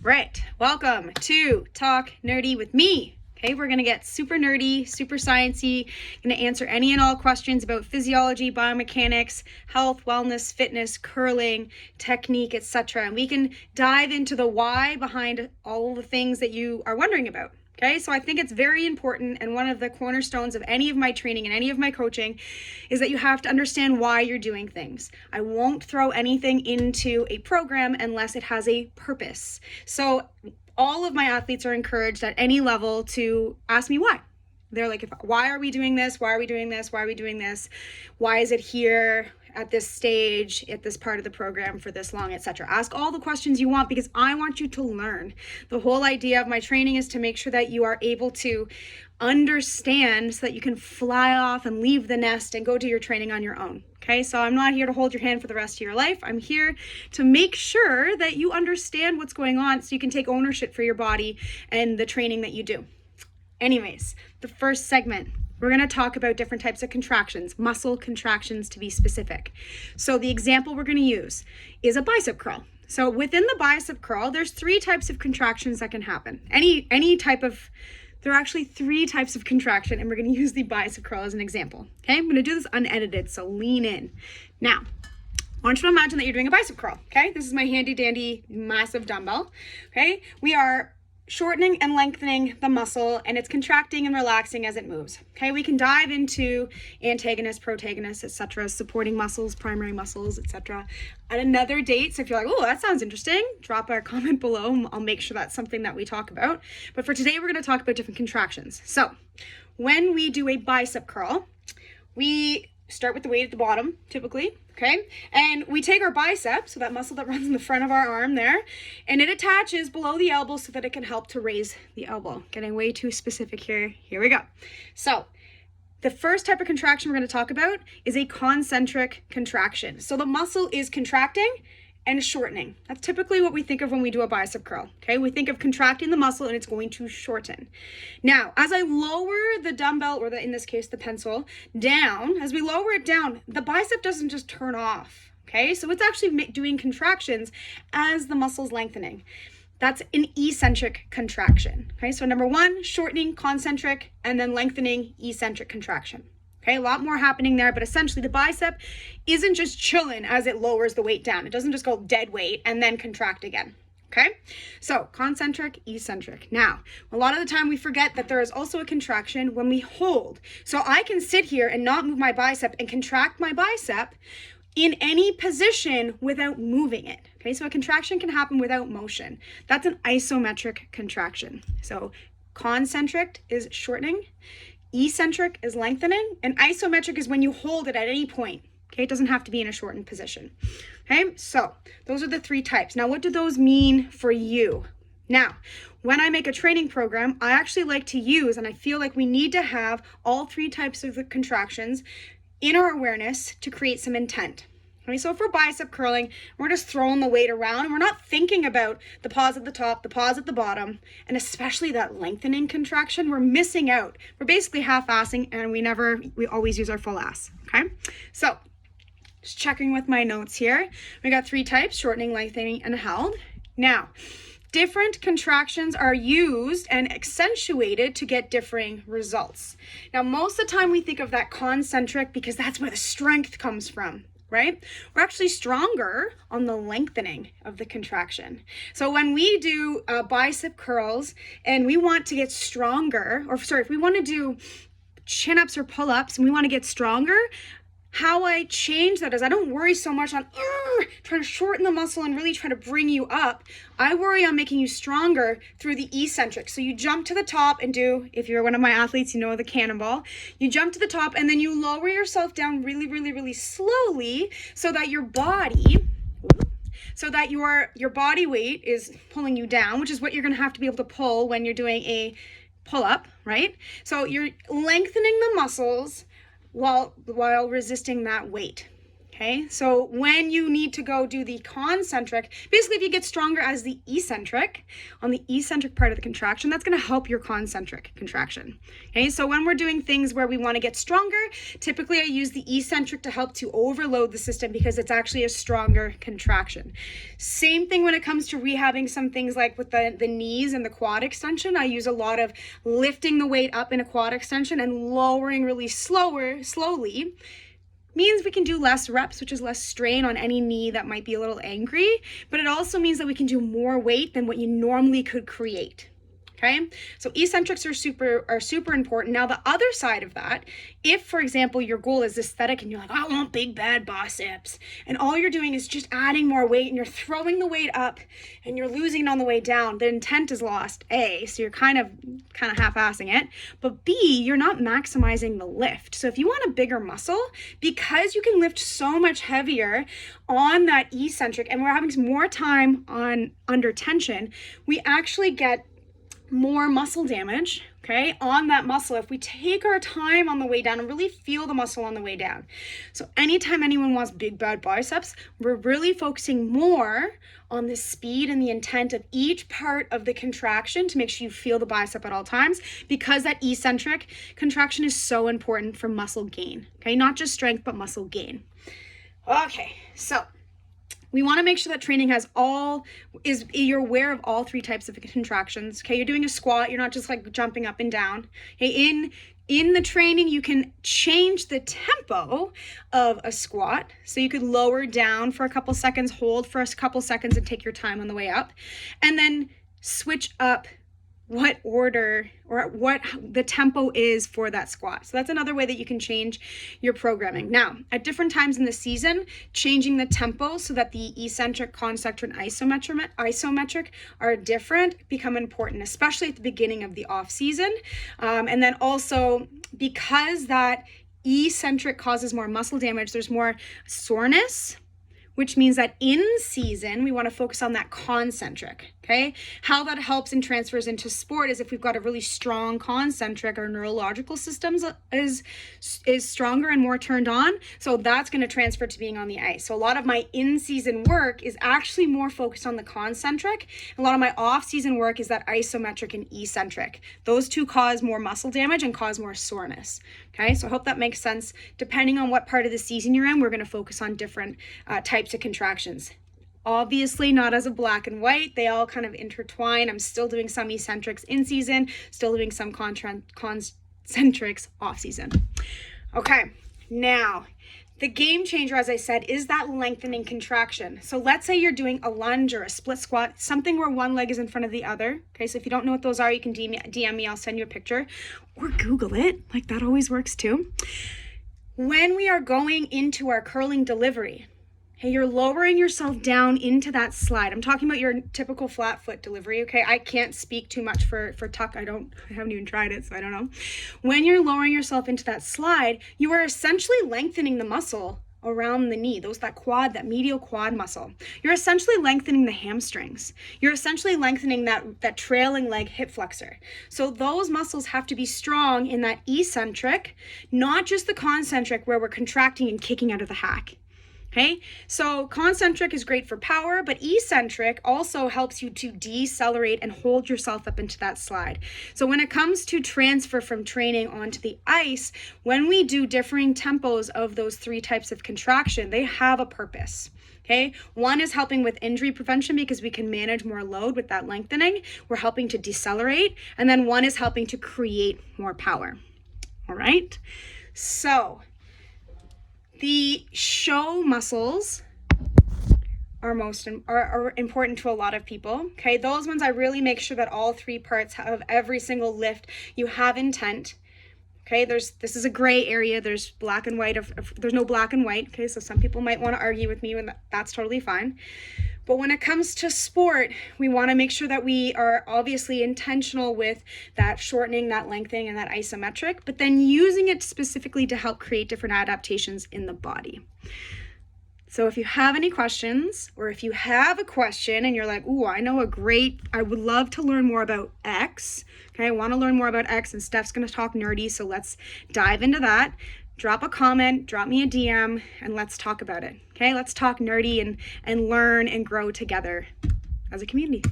Right, welcome to Talk Nerdy with me. Okay, we're gonna get super nerdy, super sciencey, gonna answer any and all questions about physiology, biomechanics, health, wellness, fitness, curling, technique, etc. And we can dive into the why behind all the things that you are wondering about. Okay, so I think it's very important, and one of the cornerstones of any of my training and any of my coaching is that you have to understand why you're doing things. I won't throw anything into a program unless it has a purpose. So all of my athletes are encouraged at any level to ask me why. They're like, why are we doing this? Why are we doing this? Why are we doing this? Why is it here at this stage, at this part of the program for this long, etc. Ask all the questions you want because I want you to learn. The whole idea of my training is to make sure that you are able to understand so that you can fly off and leave the nest and go do your training on your own. Okay, so I'm not here to hold your hand for the rest of your life. I'm here to make sure that you understand what's going on so you can take ownership for your body and the training that you do. Anyways, the first segment, we're going to talk about different types of contractions, muscle contractions to be specific. So the example we're going to use is a bicep curl. So within the bicep curl, there's three types of contractions that can happen. There are actually three types of contraction, and we're going to use the bicep curl as an example. Okay, I'm going to do this unedited, so lean in. Now, I want you to imagine that you're doing a bicep curl. Okay, this is my handy dandy massive dumbbell. Okay, we are shortening and lengthening the muscle, and it's contracting and relaxing as it moves. Okay, we can dive into antagonists, protagonists, etc., supporting muscles, primary muscles, etc. at another date. So if you're like, oh, that sounds interesting, drop a comment below. I'll make sure that's something that we talk about. But for today, we're going to talk about different contractions. So when we do a bicep curl, we start with the weight at the bottom, typically, okay? And we take our bicep, so that muscle that runs in the front of our arm there, and it attaches below the elbow so that it can help to raise the elbow. Getting way too specific here. Here we go. So the first type of contraction we're going to talk about is a concentric contraction. So the muscle is contracting and shortening. That's typically what we think of when we do a bicep curl, okay? We think of contracting the muscle and it's going to shorten. Now, as I lower the dumbbell, or in this case, the pencil, down, as we lower it down, the bicep doesn't just turn off, okay? So it's actually doing contractions as the muscle's lengthening. That's an eccentric contraction, okay? So number one, shortening, concentric, and then lengthening, eccentric contraction. Okay, a lot more happening there, but essentially the bicep isn't just chilling as it lowers the weight down. It doesn't just go dead weight and then contract again. Okay, so concentric, eccentric. Now, a lot of the time we forget that there is also a contraction when we hold. So I can sit here and not move my bicep and contract my bicep in any position without moving it. Okay, so a contraction can happen without motion. That's an isometric contraction. So concentric is shortening, eccentric is lengthening, and isometric is when you hold it at any point. Okay, it doesn't have to be in a shortened position. Okay, so those are the three types. Now, what do those mean for you? Now, when I make a training program, I actually like to use, and I feel like we need to have all three types of the contractions in our awareness to create some intent. Okay, so for bicep curling, we're just throwing the weight around and we're not thinking about the pause at the top, the pause at the bottom, and especially that lengthening contraction. We're missing out. We're basically half-assing, and we always use our full ass, okay? So just checking with my notes here. We got three types: shortening, lengthening, and held. Now, different contractions are used and accentuated to get differing results. Now, most of the time we think of that concentric because that's where the strength comes from, right? We're actually stronger on the lengthening of the contraction. So when we do bicep curls and we want to get stronger, if we want to do chin-ups or pull-ups and we want to get stronger, how I change that is I don't worry so much on trying to shorten the muscle and really try to bring you up. I worry on making you stronger through the eccentric. So you jump to the top and do, if you're one of my athletes, you know the cannonball. You jump to the top and then you lower yourself down really, really, really slowly so that your body weight is pulling you down, which is what you're going to have to be able to pull when you're doing a pull-up, right? So you're lengthening the muscles while resisting that weight. Okay, so when you need to go do the concentric, basically if you get stronger as the eccentric, on the eccentric part of the contraction, that's going to help your concentric contraction. Okay, so when we're doing things where we want to get stronger, typically I use the eccentric to help to overload the system because it's actually a stronger contraction. Same thing when it comes to rehabbing some things like with the knees and the quad extension. I use a lot of lifting the weight up in a quad extension and lowering really slowly. Means we can do less reps, which is less strain on any knee that might be a little angry, but it also means that we can do more weight than what you normally could create. Okay, so eccentrics are super important. Now the other side of that, if for example your goal is aesthetic and you're like, I want big bad biceps, and all you're doing is just adding more weight and you're throwing the weight up and you're losing it on the way down, the intent is lost. A, so you're kind of half-assing it, but B, you're not maximizing the lift. So if you want a bigger muscle, because you can lift so much heavier on that eccentric and we're having more time on under tension, we actually get more muscle damage, okay, on that muscle if we take our time on the way down and really feel the muscle on the way down. So anytime anyone wants big bad biceps, we're really focusing more on the speed and the intent of each part of the contraction to make sure you feel the bicep at all times, because that eccentric contraction is so important for muscle gain, okay, not just strength but muscle gain. Okay, so we want to make sure that training you're aware of all three types of contractions. Okay, you're doing a squat, you're not just like jumping up and down. Okay, in the training, you can change the tempo of a squat. So you could lower down for a couple seconds, hold for a couple seconds and take your time on the way up, and then switch up what order or what the tempo is for that squat. So that's another way that you can change your programming. Now, at different times in the season, changing the tempo so that the eccentric, concentric, and isometric are different become important, especially at the beginning of the off season. And then also because that eccentric causes more muscle damage, there's more soreness, which means that in season, we want to focus on that concentric, okay? How that helps and transfers into sport is if we've got a really strong concentric, our neurological systems is stronger and more turned on, so that's going to transfer to being on the ice. So a lot of my in-season work is actually more focused on the concentric. A lot of my off-season work is that isometric and eccentric. Those two cause more muscle damage and cause more soreness, okay? So I hope that makes sense. Depending on what part of the season you're in, we're going to focus on different types of contractions. Obviously not as a black and white, they all kind of intertwine. I'm still doing some eccentrics in season, still doing some concentrics off season. Okay, now the game changer, as I said, is that lengthening contraction. So let's say you're doing a lunge or a split squat, something where one leg is in front of the other. Okay, so if you don't know what those are, you can DM me, I'll send you a picture, or Google it, like that always works too. When we are going into our curling delivery, hey, you're lowering yourself down into that slide. I'm talking about your typical flat foot delivery, okay? I can't speak too much for tuck. I haven't even tried it, so I don't know. When you're lowering yourself into that slide, you are essentially lengthening the muscle around the knee, that medial quad muscle. You're essentially lengthening the hamstrings. You're essentially lengthening that trailing leg hip flexor. So those muscles have to be strong in that eccentric, not just the concentric where we're contracting and kicking out of the hack. Okay, so concentric is great for power, but eccentric also helps you to decelerate and hold yourself up into that slide. So when it comes to transfer from training onto the ice, when we do differing tempos of those three types of contraction, they have a purpose. Okay, one is helping with injury prevention because we can manage more load with that lengthening. We're helping to decelerate, and then one is helping to create more power. All right, so the show muscles are important to a lot of people. Okay, those ones I really make sure that all three parts of every single lift you have intent. Okay, this is a gray area. There's black and white. There's no black and white. Okay, so some people might want to argue with me, and that's totally fine. But when it comes to sport, we want to make sure that we are obviously intentional with that shortening, that lengthening, and that isometric, but then using it specifically to help create different adaptations in the body. So if you have any questions, or if you have a question and you're like, ooh, I would love to learn more about X. Okay, I want to learn more about X, and Steph's going to talk nerdy, so let's dive into that. drop a comment, drop me a DM, and let's talk about it. Okay, let's talk nerdy and learn and grow together as a community.